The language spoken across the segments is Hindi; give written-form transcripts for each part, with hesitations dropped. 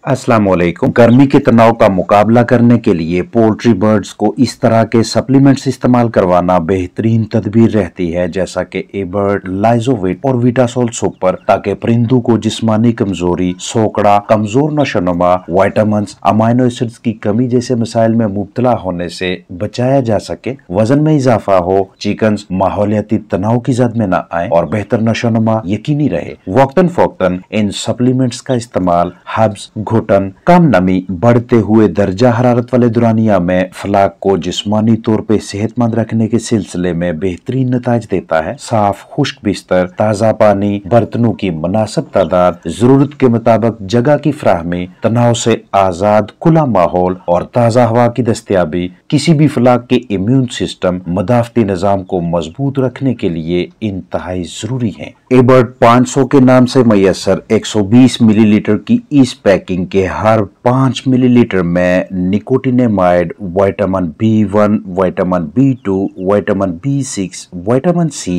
अस्सलाम वालेकुम। गर्मी के तनाव का मुकाबला करने के लिए पोल्ट्री बर्ड्स को इस तरह के सप्लीमेंट्स इस्तेमाल करवाना बेहतरीन तदबीर रहती है, जैसा कि एबर्ट, लाइजोविट और विटासोल सुपर, ताकि परिंदों को जिस्मानी कमजोरी, सोकड़ा, कमजोर नशोनुमा, विटामिन्स, अमाइनो एसिड्स की कमी जैसे मसाइल में मुब्तला होने से बचाया जा सके, वजन में इजाफा हो, चिकन्स माहौलियाती तनाव की जद में न आए और बेहतर नशोनुमा यकीनी रहे। वक्तन फौक्तन इन सप्लीमेंट्स का इस्तेमाल हब्स, घुटन, कम नमी, बढ़ते हुए दर्जा हरारत वाले दुरानिया में फलाक को जिस्मानी तौर पे सेहतमंद रखने के सिलसिले में बेहतरीन नताज देता है। साफ खुश्क बिस्तर, ताज़ा पानी, बर्तनों की मुनासिब तादाद, जरूरत के मुताबिक जगह की फ्राहमी, तनाव से आजाद खुला माहौल और ताज़ा हवा की दस्तयाबी किसी भी फलाक के इम्यून सिस्टम, मदाफती निज़ाम को मजबूत रखने के लिए इंतहाई जरूरी है। एबर्ट 500 के नाम से मैसर 120 मिलीलीटर की इस पैकिंग के हर 5 मिलीलीटर में nicotinamide, vitamin B1, vitamin B2, vitamin B6, vitamin C,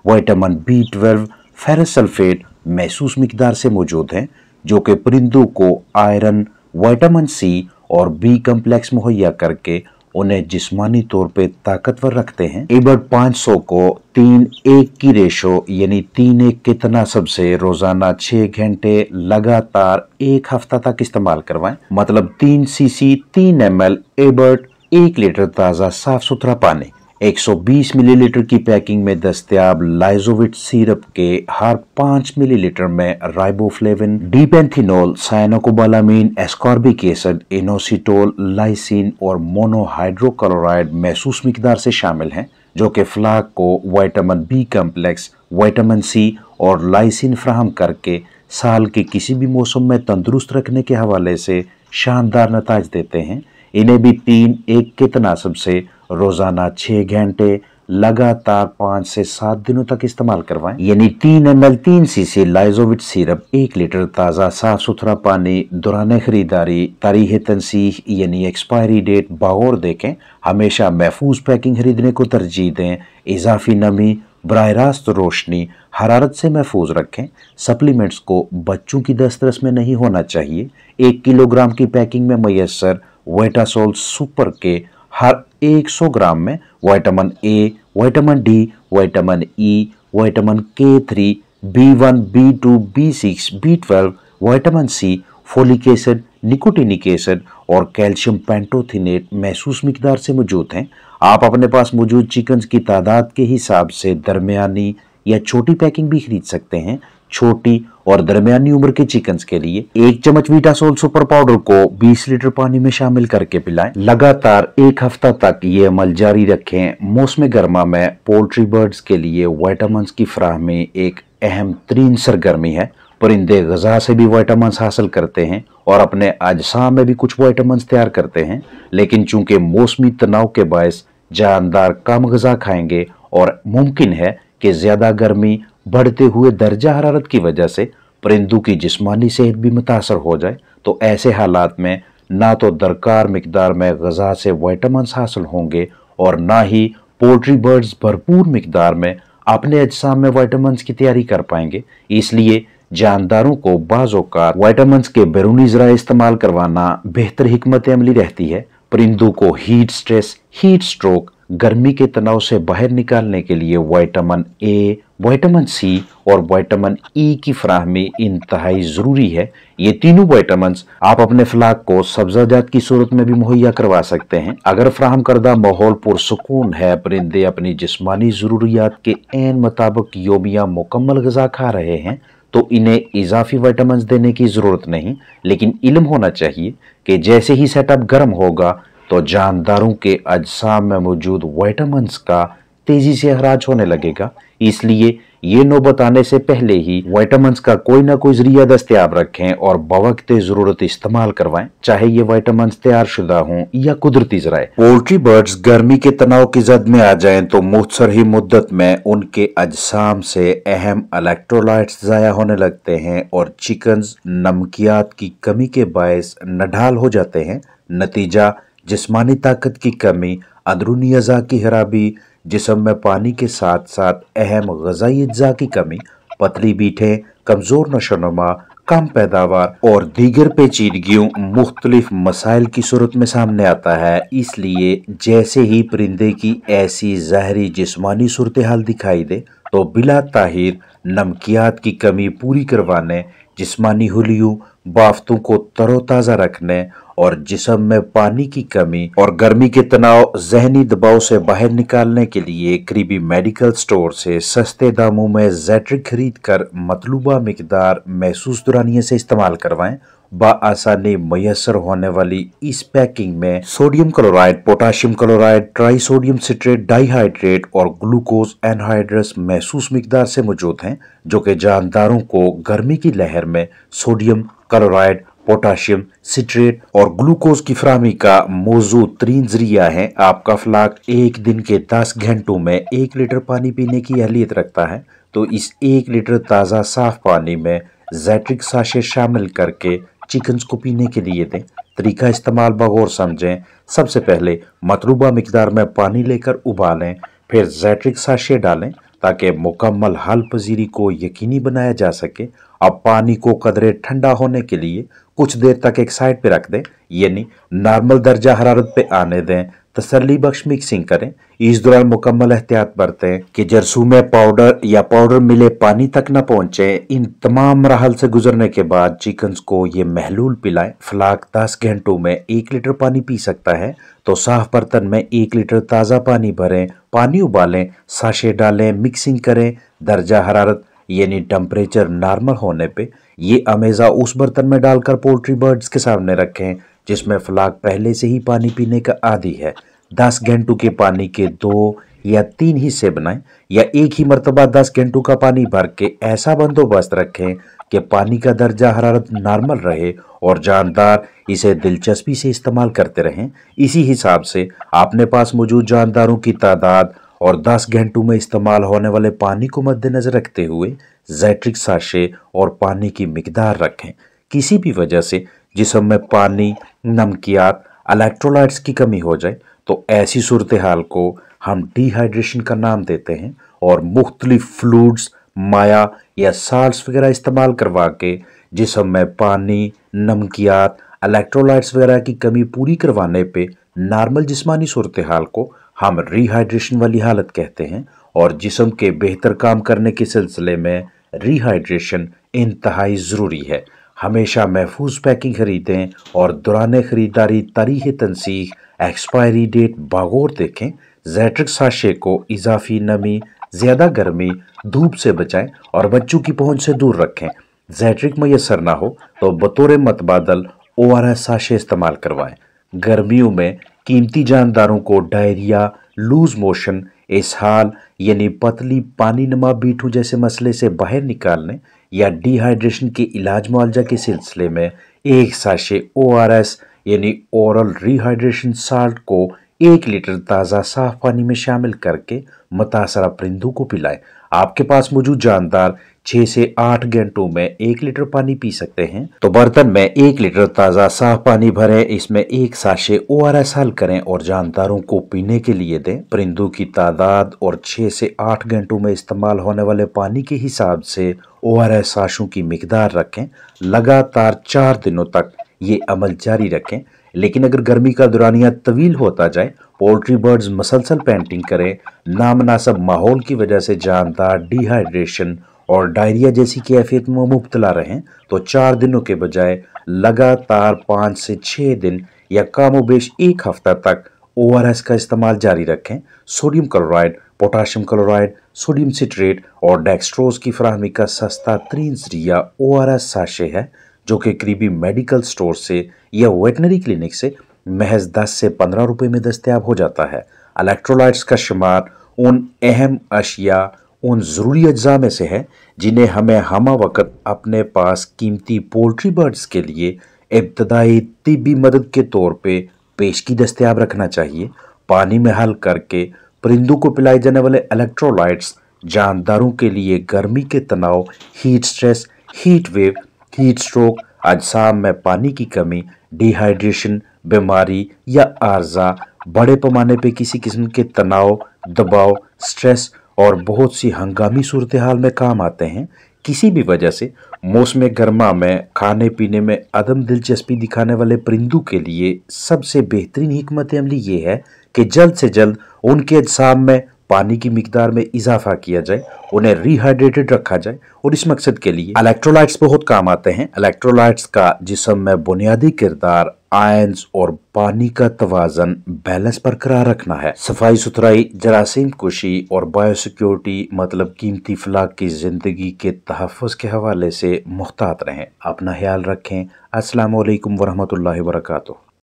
vitamin B12, ferrous sulphate महसूस मिकदार से मौजूद हैं, जो कि परिंदों को आयरन, विटामिन C और B कम्प्लेक्स मुहैया करके उन्हें जिस्मानी तौर पे ताकतवर रखते हैं। एबर्ट 500 को 3:1 की रेशो यानी 3:1 के तनासब से रोजाना 6 घंटे लगातार 1 हफ्ता तक इस्तेमाल करवाएं। मतलब 3 सीसी 3 ml एबर्ट 1 लीटर ताज़ा साफ सुथरा पानी। 120 मिलीलीटर की पैकिंग में दस्तयाब लाइजोविट सिरप के हर 5 मिलीलीटर में riboflavin, dexpanthenol, cyanocobalamin, ascorbic acid, inositol, lysine और मोनोहाइड्रोक्लोराइड महसूस मिकदार से शामिल हैं, जो कि फ्लाक को vitamin B complex, vitamin C और लाइसिन फ्राहम करके साल के किसी भी मौसम में तंदुरुस्त रखने के हवाले से शानदार नताज देते हैं। इन्हें भी 3:1 के तनासब से रोजाना 6 घंटे लगातार 5 से 7 दिनों तक इस्तेमाल करवाएं। यानी 3 ml 3 सीसी लाइजोविट सिरप 1 लीटर ताज़ा साफ सुथरा पानी। दौरान खरीदारी तारीख तनसीह यानी एक्सपायरी डेट बगौर देखें। हमेशा महफूज पैकिंग खरीदने को तरजीह दें। इजाफी नमी, बराह रास्त रोशनी, हरारत से महफूज रखें। सप्लीमेंट्स को बच्चों की दस्तरस में नहीं होना चाहिए। 1 किलोग्राम की पैकिंग में मैसर विटासोल सुपर के हर 100 ग्राम में vitamin A, vitamin D, vitamin E, vitamin K3, B1, B2, B6, B12, vitamin C, folic acid, nicotinic acid और कैल्शियम पेंटोथिनेट महसूस मिकदार से मौजूद हैं। आप अपने पास मौजूद चिकन्स की तादाद के हिसाब से दरमियानी या छोटी पैकिंग भी खरीद सकते हैं। छोटी और दरमियानी उम्र के चिकन्स के लिए 1 चम्मच विटासोल सुपर पाउडर को 20 लीटर पानी में शामिल करके पिलाएं। लगातार 1 हफ्ता तक ये अमल जारी रखें। मौसम गर्मा में पोल्ट्री बर्ड्स के लिए विटामिन्स की फ्राहमी एक अहम तरीन सरगर्मी है। परिंदे ग़िज़ा से भी विटामिन्स हासिल करते हैं और अपने अजसा में भी कुछ विटामिन्स तैयार करते हैं, लेकिन चूंकि मौसमी तनाव के बायस जानदार कम ग़िज़ा खाएंगे और मुमकिन है कि ज्यादा गर्मी, बढ़ते हुए दर्जा हरारत की वजह से परिंदों की जिस्मानी सेहत भी मुतासर हो जाए, तो ऐसे हालात में ना तो दरकार मिकदार में ग़िज़ा से विटामिन्स हासिल होंगे और ना ही पोल्ट्री बर्ड्स भरपूर मिकदार में अपने अजसाम में विटामिन्स की तैयारी कर पाएंगे। इसलिए जानदारों को बाज़ औक़ात विटामिन्स के बैरूनी ज़राए इस्तेमाल करवाना बेहतर हिकमत अमली रहती है। परिंदों को हीट स्ट्रेस, हीट स्ट्रोक, गर्मी के तनाव से बाहर निकालने के लिए विटामिन A, विटामिन C और विटामिन E की फ्राहमी इंतहाई ज़रूरी है। ये तीनों विटामिन्स आप अपने फलाक को सब्ज़ाजात की सूरत में भी मुहैया करवा सकते हैं। अगर फ्राहम करदा माहौल पुरसकून है, परिंदे अपनी जिस्मानी ज़रूरियात के ऐन मुताबिक योमिया मुकम्मल ग़िज़ा खा रहे हैं, तो इन्हें इजाफी विटामिन्स देने की ज़रूरत नहीं। लेकिन इल्म होना चाहिए कि जैसे ही सेटअप गर्म होगा तो जानदारों के अजसाम में मौजूद विटामिन्स का तेजी से अखराज होने लगेगा। इसलिए ये नौबत आने से पहले ही विटामिन्स का कोई ना कोई जरिया दस्तयाब रखें और बवक्त ज़रूरत इस्तेमाल करवाएं, चाहे ये विटामिन्स तैयार शुदा हों या कुदरती ज़राए। पोल्ट्री बर्ड्स गर्मी के तनाव की जद में आ जाएं तो मुख्तसर ही मुद्दत में उनके अजसाम से अहम इलेक्ट्रोलाइट्स ज़ाया होने लगते हैं और चिकन्स नमकियात की कमी के बायस नढाल हो जाते हैं। नतीजा जिस्मानी ताकत की कमी, अंदरूनी अज़ा की खराबी, जिस्म में पानी के साथ साथ अहम ग़िज़ाई अज्जा की कमी, पतली बीठें, कमज़ोर नशोनुमा, कम पैदावार और दीगर पेचीदगियों मुख्तलिफ मसाइल की सूरत में सामने आता है। इसलिए जैसे ही परिंदे की ऐसी ज़ाहरी जिस्मानी सूरत हाल दिखाई दे तो बिला ताहिर नमकियात की कमी पूरी करवाने, जिस्मानी हुलियों बाफ्तों को तरोताज़ा रखने और जिस्म में पानी की कमी और गर्मी के तनाव जहनी दबाव से बाहर निकालने के लिए करीबी मेडिकल स्टोर से सस्ते दामों में ज़ैट्रिक खरीद कर मतलूबा मिकदार महसूस दुरानिये से इस्तेमाल करवाएं। बआसानी मैसर होने वाली इस पैकिंग में sodium chloride, potassium chloride, trisodium citrate dihydrate और ग्लूकोज एनहाइड्रस महसूस मिकदार से मौजूद हैं, जो कि जानदारों को गर्मी की लहर में सोडियम क्लोराइड, पोटाशियम सिट्रेट और ग्लूकोज की फराहमी का मौजूद तरीन जरिया है। आपका फ्लाक एक दिन के 10 घंटों में 1 लीटर पानी पीने की अहलियत रखता है, तो इस 1 लीटर ताज़ा साफ पानी में ज़ैट्रिक साशे शामिल करके चिकन्स को पीने के लिए दें। तरीका इस्तेमाल बगौर समझें। सबसे पहले मतलूबा मिकदार में पानी लेकर उबालें, फिर ज़ैट्रिक साशे डालें ताकि मुकम्मल हल पजीरी को यकीनी बनाया जा सके। अब पानी को कदरे ठंडा होने के लिए कुछ देर तक एक साइड पे रख दें, यानी नॉर्मल दर्जा हरारत पे आने दें। तसल्ली बख्श मिक्सिंग करें। इस दौरान मुकम्मल एहतियात बरतें कि जरसूमे पाउडर या पाउडर मिले पानी तक न पहुंचे। इन तमाम मराहल से गुजरने के बाद चिकन्स को ये महलूल पिलाएं। फ्लाक 10 घंटों में 1 लीटर पानी पी सकता है, तो साफ बर्तन में 1 लीटर ताज़ा पानी भरें, पानी उबालें, साशे डालें, मिक्सिंग करें। दर्जा हरारत यानी टेम्परेचर नॉर्मल होने पे ये अमेज़ा उस बर्तन में डालकर पोल्ट्री बर्ड्स के सामने रखें जिसमें फ्लाक पहले से ही पानी पीने का आदी है। 10 घंटों के पानी के 2 या 3 हिस्से बनाएं या एक ही मर्तबा 10 घंटों का पानी भर के ऐसा बंदोबस्त रखें कि पानी का दर्जा हरारत नॉर्मल रहे और जानदार इसे दिलचस्पी से इस्तेमाल करते रहें। इसी हिसाब से अपने पास मौजूद जानदारों की तादाद और 10 घंटों में इस्तेमाल होने वाले पानी को मद्देनजर रखते हुए ज़ैट्रिक साशे और पानी की मिकदार रखें। किसी भी वजह से जिस्म में पानी, नमकियात, इलेक्ट्रोलाइट्स की कमी हो जाए तो ऐसी सूरत हाल को हम डिहाइड्रेशन का नाम देते हैं और मुख्तलिफ फ्लूइड्स, माया या साल्ट्स वगैरह इस्तेमाल करवा के जिस्म में पानी, नमकियात, इलेक्ट्रोलाइट्स वगैरह की कमी पूरी करवाने पे नॉर्मल जिस्मानी सूरत हाल को हम रिहाइड्रेशन वाली हालत कहते हैं। और जिस्म के बेहतर काम करने के सिलसिले में रिहाइड्रेशन इंतहाई ज़रूरी है। हमेशा महफूज पैकिंग खरीदें और दौरान खरीदारी तारीख़ तनसीख, एक्सपायरी डेट बगौर देखें। ज़ैट्रिक साशे को इजाफी नमी, ज़्यादा गर्मी, धूप से बचाएं और बच्चों की पहुंच से दूर रखें। ज़ैट्रिक मैसर ना हो तो बतौर मतबादल ORS साशे इस्तेमाल करवाएं। गर्मियों में कीमती जानदारों को डायरिया, लूज मोशन, इसहाल यानी पतली पानी नमा बीठू जैसे मसले से बाहर निकालने या डिहाइड्रेशन के इलाज मुआवजा के सिलसिले में एक साशे ORS यानी ओरल रिहाइड्रेशन साल्ट को 1 लीटर ताज़ा साफ पानी में शामिल करके मुतासरा परिंदों को पिलाएं। आपके पास मौजूद जानदार 6 से 8 घंटों में 1 लीटर पानी पी सकते हैं, तो बर्तन में 1 लीटर ताज़ा साफ पानी भरें, इसमें एक साशे ORS हल करें और जानदारों को पीने के लिए दें। परिंदों की तादाद और 6 से 8 घंटों में इस्तेमाल होने वाले पानी के हिसाब से ORS साशों की मिकदार रखें। लगातार 4 दिनों तक ये अमल जारी रखें। लेकिन अगर गर्मी का दौरानिया तवील होता जाए, पोल्ट्री बर्ड्स मसलसल पेंटिंग करें, नामनासब माहौल की वजह से जानदार डिहाइड्रेशन और डायरिया जैसी कैफियत में मुब्तला रहें, तो 4 दिनों के बजाय लगातार 5 से 6 दिन या कामोबेश 1 हफ्ता तक ORS का इस्तेमाल जारी रखें। Sodium chloride, potassium chloride, sodium citrate और डेक्सट्रोज की फराहमी का सस्ता तरीन जरिया ORS साशे है, जो कि करीबी मेडिकल स्टोर से या वेटनरी क्लिनिक से महज 10 से 15 रुपए में दस्तयाब हो जाता है। इलेक्ट्रोलाइट्स का शुमार उन अहम अशिया, उन ज़रूरी अज्जा में से है जिन्हें हमें हमा वक्त अपने पास कीमती पोल्ट्री बर्ड्स के लिए इब्तदाई तिब्बी मदद के तौर पे पेशगी दस्तयाब रखना चाहिए। पानी में हल करके परिंदों को पिलाए जाने वाले इलेक्ट्रोलाइट्स जानदारों के लिए गर्मी के तनाव, heat stress, heat wave, heat stroke, अजसाम में पानी की कमी, डिहाइड्रेशन, बीमारी या आर्जा, बड़े पैमाने पे किसी किस्म के तनाव, दबाव, स्ट्रेस और बहुत सी हंगामी सूरत हाल में काम आते हैं। किसी भी वजह से मौसम गर्मा में खाने पीने में अदम दिलचस्पी दिखाने वाले परिंदों के लिए सबसे बेहतरीन हिकमत अमली ये है कि जल्द से जल्द उनके अजसाम में पानी की मिकदार में इजाफा किया जाए, उन्हें रिहाइड्रेटेड रखा जाए। और इस मकसद के लिए इलेक्ट्रोलाइट्स बहुत काम आते हैं। इलेक्ट्रोलाइट्स का जिस्म में बुनियादी किरदार आयंस और पानी का तवाजन बैलेंस बरकरार रखना है। सफाई सुथराई, जरासीम कुशी और बायोसिक्योरिटी मतलब कीमती फलाक की जिंदगी के तहफ़्फ़ुज़ के हवाले से मुहतात रहें। अपना ख्याल रखें। अस्सलामु अलैकुम वरहमतुल्लाहि वबरकातुहू।